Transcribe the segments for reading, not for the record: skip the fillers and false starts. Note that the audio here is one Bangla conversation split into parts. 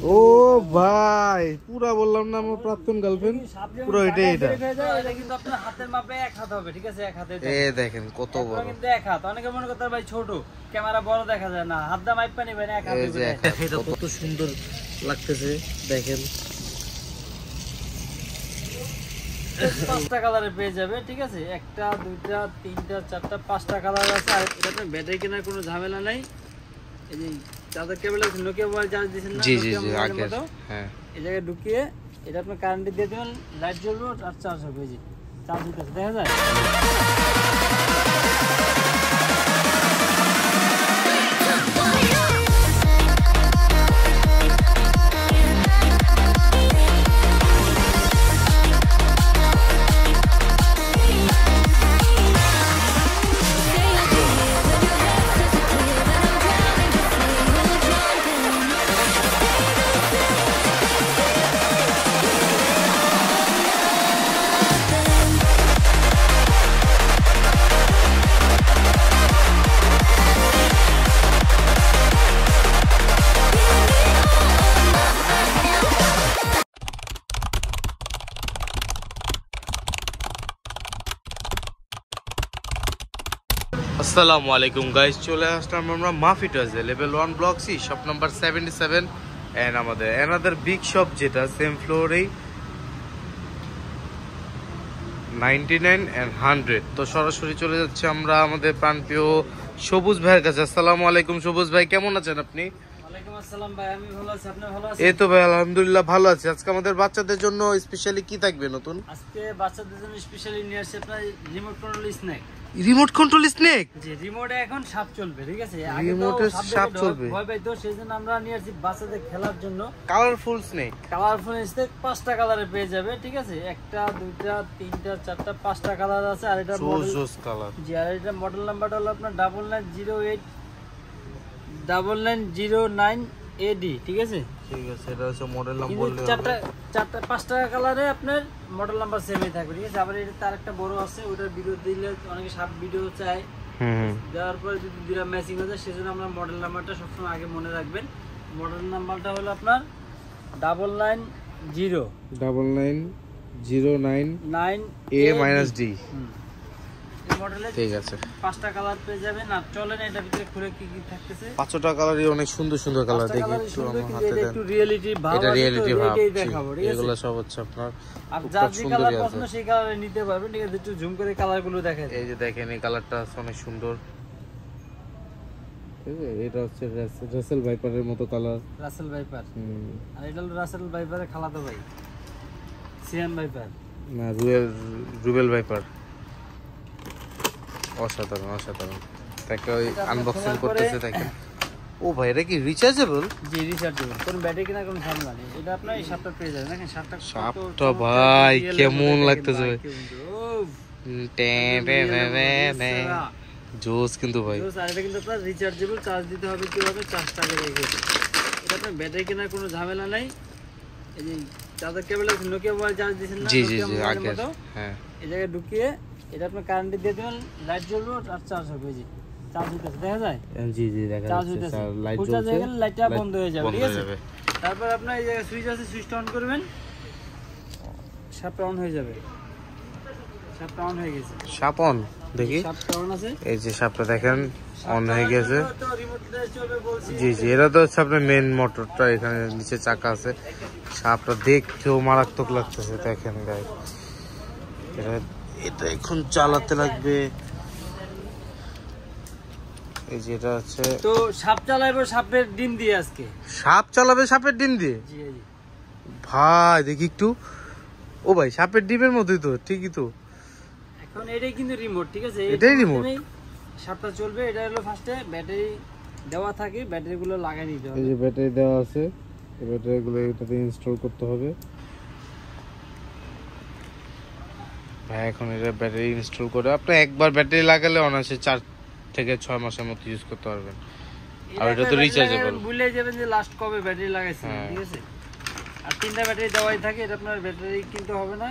ও ভাই পুরা বললাম না আমার প্রাক্তন গার্লফ্রেন্ড পুরো এটাই এটা কিন্তু আপনার হাতের মাপে এক হাত হবে, ঠিক আছে? এক হাতে দেখেন কত বড়, কিন্তু এক হাত। অনেকে মনে করতে ভাই ছোট, ক্যামেরা বড় দেখা যায় না, হাত দা মাইপা নেবেন এক হাতে। এটা কত সুন্দর লাগতেছে দেখেন। 5টা কালারে পেয়ে যাবে, ঠিক আছে? 1টা 2টা 3টা 4টা 5টা কালার আছে। আর এটা আপনার ব্যাটারি কেনার কোনো ঝামেলা নাই। এই যে চার্জার কেবল আছে, নোকিয়া মোবাইল চার্জ দিয়েছেন না? জি জি জি আগে হ্যাঁ, এই জায়গায় ঢুকিয়ে এটা আপনার কারেন্টে দিয়ে দেবেন, লাইট জ্বলবে আর চার্জ হবে। এই যে চার্জ দিতেছে, দেখা যায়? আসসালামু আলাইকুম গাইস, চলে আসলাম আমরা মাফি টয়েজে, level 1 block C, shop number 77 and আমাদের অ্যানাদার বিগ শপ যেটা সেম ফ্লোরেই 99 এন্ড 100। তো সরাসরি চলে যাচ্ছে আমরা আমাদের প্রাণপ্রিয় সবুজ ভাইয়ের কাছে। আসসালামু আলাইকুম সবুজ ভাই, কেমন আছেন আপনি? ওয়ালাইকুম আসসালাম ভাই, আমি ভালো আছি, আপনি ভালো আছেন? এই তো ভাই আলহামদুলিল্লাহ ভালো আছি। আজকে আমাদের বাচ্চাদের জন্য স্পেশালি কি থাকবে নতুন? আজকে বাচ্চাদের জন্য স্পেশালি নিয়ে আসছে আপনার remote control snake. Remote control snake? জি, রিমোটে এখন সাপ চলবে, ঠিক আছে? রিমোটে সাপ চলবে, ভয় পাই তো, সেজন্য আমরা নিয়ে আসছি বাচ্চাদের খেলার জন্য কালারফুল স্নেক। কালারফুল স্নেক 5টা কালারে পেয়ে যাবে, ঠিক আছে? 1টা 2টা 3টা 4টা 5টা কালার আছে। আর এটা জোস কালার। জি, আর এটা মডেল নাম্বারটা হলো আপনার 9908 9909 AD, ঠিক আছে? ঠিক আছে, এটা হচ্ছে মডেল নাম্বার। কিন্তু 5টা কালারে আপনার মডেল নাম্বার সেমই থাকবে, ঠিক আছে? আবার এটা তার একটা বড় আছে, ওটার ভিডিও দিলে অনেকে সাব ভিডিও চায়, দেওয়ার পরে যদি দুটা ম্যাচিং হয়ে যায়, সেজন্য আমরা মডেল নাম্বারটা সবসময় আগে মনে রাখবেন। মডেল নাম্বারটা হলো আপনার 9909 A-D। মডেলে ঠিক আছে, 5টা কালার পেয়ে যাবেন। আর চলেন এটা ভিতরে খুলে কি কি থাকতেছে। 5টা কালারই অনেক সুন্দর সুন্দর কালার। দেখি একটু আমার হাতে দেন। একটু রিয়েলিটি ভাব আছে, এটা রিয়েলিটি ভাব দেখাবো, ঠিক আছে? এগুলো সব হচ্ছে আপনার আর যার যে কালার পছন্দ সেই কালারে নিতে পারবেন, ঠিক আছে? একটু জুম করে কালারগুলো দেখাই। এই যে দেখেন এই কালারটা আছে অনেক সুন্দর। এটা হচ্ছে রাসেল ভাইপারের মতো কালার। রাসেল ভাইপার, আর এটা হলো রাসেল ভাইপারের খালাতো ভাই সিয়ান ভাইপার, না রুবেল ভাইপার। অসাধারণ অসাধারণ। তাকে ওই আনবক্সিং করতেছে দেখেন। ও ভাই এটা কি রিচার্জেবল? জি, রিচার্জেবল। কোন ব্যাটারি কিনা কোন ঝামেলা নেই। এটা আপনার এই সাপটা পেয়ে যাবেন। দেখেন সাপটা ভাই কেমন লাগতেছে ভাই, জোস কিন্তু ভাই। আর এটা কিন্তু আপনার রিচার্জেবল, চার্জ দিতে হবে কিভাবে, চার্জটা আগে রেখে। এটা আপনার ব্যাটারি কেনার কোনো ঝামেলা নাই। এই যে চার্জার কেবল আছে, নোকিয়া মোবাইল চার্জ দিয়েছেন না? জি জি জি আগে হ্যাঁ। এই জায়গায় ঢুকিয়ে এটা আপনার কারেন্টে দিয়ে দেবেন, লাইট জ্বলবে আর চার্জ হবে। জি, চার্জ হইতেছে, দেখা যায়? জি জি দেখা যাচ্ছে, লাইট জ্বলছে, লাইটটা বন্ধ হয়ে যাবে, ঠিক আছে? তারপর আপনার এই জায়গায় সুইচ আছে, সুইচটা অন করবেন, সাপটা অন হয়ে যাবে। সাপটা অন হয়ে গেছে। সাপ অন, দেখি সাপটা অন আছে। এই যে সাপটা দেখেন অন হয়ে গেছে। তো রিমোটটা চলবে বলছি। জি জি, এটা তো হচ্ছে আপনার মেন মোটরটা, এখানে নিচে চাকা আছে। সাপটা দেখতেও মারাত্মক লাগতেছে দেখেন গাইস। এটা এখন চালাতে লাগবে। এই যে এটা হচ্ছে তো সাপ চালাবে সাপের ডিম দিয়ে আজকে। সাপ চালাবে সাপের ডিম দিয়ে? জি জি ভাই দেখি একটু। ও ভাই সাপের ডিমের মতোই তো, ঠিকই তো। এখন এটাই কিন্তু রিমোট, ঠিক আছে? এটাই রিমোট। সাপটা চলবে। এটা হলো ফার্স্টে ব্যাটারি দেওয়া থাকে, ব্যাটারিগুলো লাগাই নিতে হবে। এই যে ব্যাটারি দেওয়া আছে, এই ব্যাটারিগুলো এটাতে ইনস্টল করতে হবে। ভাই এখন এটা ব্যাটারি ইনস্টল করে আপনি একবার ব্যাটারি লাগালে অনায়াসে 4 থেকে 6 মাসের মতো ইউজ করতে পারবেন। আর এটা তো রিচার্জেবল। ভুলে যাবেন যে লাস্ট কবে ব্যাটারি লাগাইছেন, ঠিক আছে? আর 3টা ব্যাটারি দেওয়াই থাকে। এটা আপনার ব্যাটারি কিনতে হবে না।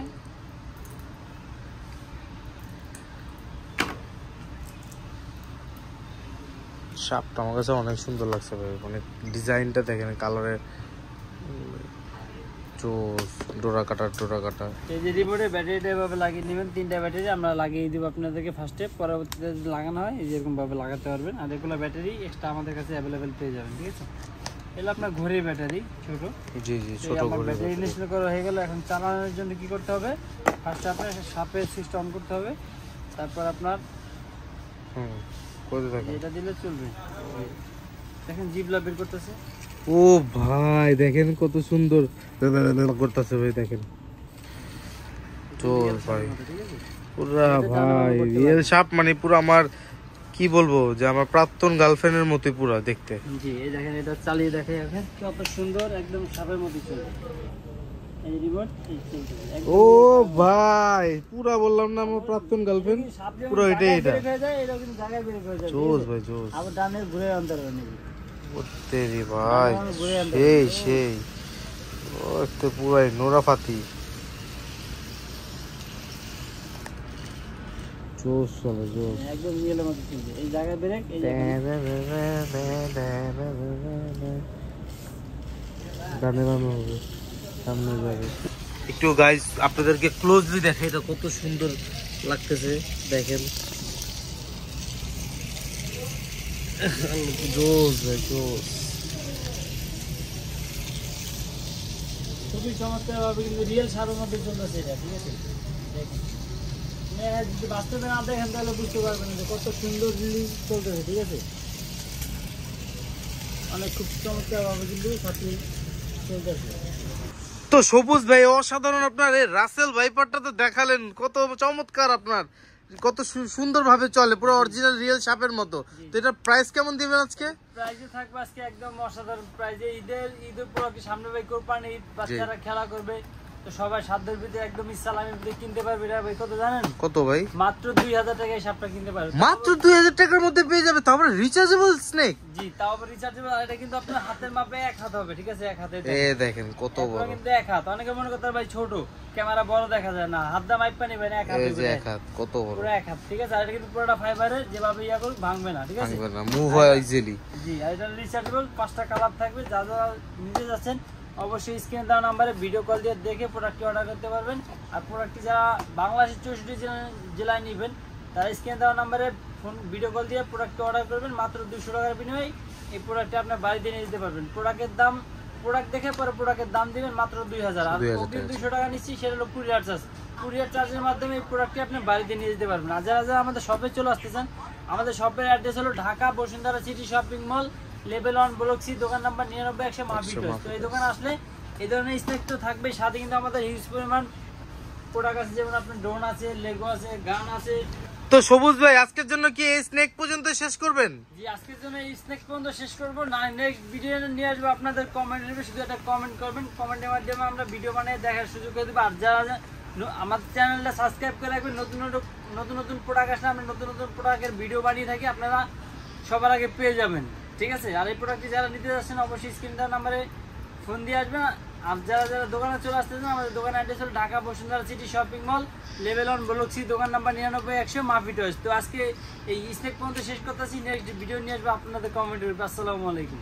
সাপটা আমার কাছে অনেক সুন্দর লাগছে ভাই, মানে ডিজাইনটা দেখেন, কালারের জোস, ডোরা কাটা। এই যে রিমোটে ব্যাটারিটা এভাবে লাগিয়ে নেবেন, 3টা ব্যাটারি আমরা লাগিয়ে দিব আপনাদেরকে ফার্স্টে, পরবর্তীতে যদি লাগানো হয় এই যেরকম ভাবে লাগাতে পারবেন। আর এগুলো ব্যাটারি এক্সট্রা আমাদের কাছে অ্যাভেলেবেল পেয়ে যাবেন, ঠিক আছে। এগুলো আপনার ঘড়ির ব্যাটারি ছোট। জি ছোট ঘড়ি। ব্যাটারি ইনস্টল করা হয়ে গেল। এখন চালানোর জন্য কি করতে হবে, ফার্স্টে আপনার সাপের সুইচটা অন করতে হবে, তারপর আপনার কোথায় থাকে এটা দিলে চলবে। দেখেন জিবলা বের করতেছে। ও ভাই দেখেন কত সুন্দর করতেছে ভাই, দেখেন চোর ভাই পুরা ভাই রিয়েল শার্প, মানে পুরো আমার কি বলবো যে আমার প্রাক্তন গার্লফ্রেন্ডের মতোই পুরা দেখতে। জি এই দেখেন, এটা চালিয়ে দেখে এখন কত সুন্দর, একদম সাপের মতো চলে। এই রিমোট এই চলছে। ও ভাই পুরা বললাম না আমার প্রাক্তন গার্লফ্রেন্ড, পুরো এটাই এটা হয়ে যায়, এটা কিন্তু জায়গায় বের হয়ে যায়। জোস ভাই জোস। আবার ডানে ঘুরে আনতে পারবেন। ওতে রে ভাই সেই ও তো পুরাই নোরাফাতি জোস চলে জোস, একদম রিয়েলের মতো চলছে। এই জায়গায় ব্রেক, এই গানে গানো হবে, সামনে যাবে। একটু গাইস আপনাদেরকে ক্লোজলি দেখাই, এটা কত সুন্দর লাগতেছে দেখেন। জোস ভাই জোস, খুবই চমৎকার ভাবে কিন্তু রিয়েল সাপের মধ্যে চলতেছে এটা, ঠিক আছে। দেখেন যদি বাস্তবে না দেখেন তাহলে বুঝতে পারবেন যে কত সুন্দর রিলিজ চলতেছে, ঠিক আছে। অনেক খুব চমৎকার ভাবে কিন্তু সাথে চলতেছে। তো সবুজ ভাই অসাধারণ, আপনার এই রাসেল ভাইপারটা তো দেখালেন, কত চমৎকার, আপনার কত সুন্দর ভাবে চলে, পুরো অরিজিনাল রিয়েল শাপের মতো। তো এটা প্রাইস কেমন দিবেন আজকে? প্রাইসে থাকবে আজকে একদম অসাধারণ প্রাইসে। ঈদের পুরো কি সামনে ভাই কোরবানি ঈদ, বাচ্চারা খেলা করবে, তো সবাই সাধ্যের ভিতরে একদম ইসলামের ভিতরে কিনতে পারবে। এটা ভাই কত জানেন? কত ভাই? মাত্র 2000 টাকায় সাপটা কিনতে পারবে। মাত্র 2000 টাকার মধ্যে পেয়ে যাবে, তারপরে রিচার্জেবল স্নেক। জি তাও আবার রিচার্জেবল। এটা কিন্তু আপনার হাতের মাপে এক হাত হবে, ঠিক আছে, এক হাতে। এই দেখেন কত বড়, কিন্তু এক হাত। অনেকে মনে করতে ভাই ছোট, ক্যামেরা বড় দেখা যায় না, হাত দা মাইপ পানি ভাই এক হাত, এই যে এক হাত কত বড়, পুরো এক হাত, ঠিক আছে। আর এটা কিন্তু পুরোটা ফাইবারের, যেভাবে ইয়া করুক ভাঙবে না, ঠিক আছে, ভাঙবে না, মুভ হয় ইজিলি। জি আর এটা রিচার্জেবল, 5টা কালার থাকবে। যারা নিতে যাচ্ছেন অবশ্যই স্ক্রিনে দেওয়া নাম্বারে ভিডিও কল দিয়ে দেখে প্রোডাক্টটি অর্ডার করতে পারবেন। আর প্রোডাক্টটি যারা বাংলাদেশের 64 জেলায় নেবেন তারা স্ক্রিনে দেওয়া নাম্বারে ফোন ভিডিও কল দিয়ে প্রোডাক্টটি অর্ডার করবেন। মাত্র 200 টাকার বিনিময়ে এই প্রোডাক্টটি আপনার বাড়িতে নিয়ে যেতে পারবেন। প্রোডাক্ট দেখে পরে প্রোডাক্টের দাম দিবেন মাত্র 2000। আর অগ্রিম 200 টাকা নিচ্ছি, সেটা হলো কুরিয়ার চার্জ। কুরিয়ার চার্জের মাধ্যমে এই প্রোডাক্টটি আপনি বাড়িতে নিয়ে যেতে পারবেন। আর যারা আমাদের শপে চলে আসতে চান, আমাদের শপের অ্যাড্রেস হলো Dhaka Bashundhara city shopping mall, level 1 block C, দোকান নাম্বার 99 মার্কেট। তো এই দোকানে আসলে এই ধরনের স্ন্যাক তো থাকবে, সাথে কিন্তু আমাদের হিউজ পরিমাণ প্রোডাক্ট আছে, যেমন আপনার ড্রোন আছে, লেগো আছে, গান আছে। তো সবুজ ভাই আজকের জন্য কি এই স্নেক পর্যন্ত শেষ করবেন? জি আজকের জন্য এই স্ন্যাক পর্যন্ত শেষ করবো না, নেক্সট ভিডিও নিয়ে আসবো আপনাদের কমেন্ট। শুধু একটা কমেন্ট করবেন, কমেন্টের মাধ্যমে আমরা ভিডিও বানিয়ে দেখার সুযোগ করে দেবো। আর যারা আমাদের চ্যানেলটা সাবস্ক্রাইব করে রাখবেন, নতুন প্রোডাক্ট আসলে আমরা নতুন প্রোডাক্টের ভিডিও বানিয়ে থাকি, আপনারা সবার আগে পেয়ে যাবেন, ঠিক আছে। আর এই প্রোডাক্টটি যারা নিতে যাচ্ছেন অবশ্যই স্ক্রিনটার নাম্বারে ফোন দিয়ে আসবেন। আর যারা দোকানে চলে আসতেছেন, আমাদের দোকানের অ্যাড্রেস হলো Dhaka Bashundhara city shopping mall, level 1 block C, দোকান নাম্বার 99 মার্কেট। তো আজকে এই স্ন্যাক পর্যন্ত শেষ করতেছি, নেক্সট ভিডিও নিয়ে আসবো আপনাদের কমেন্ট করবে। আসসালামু আলাইকুম।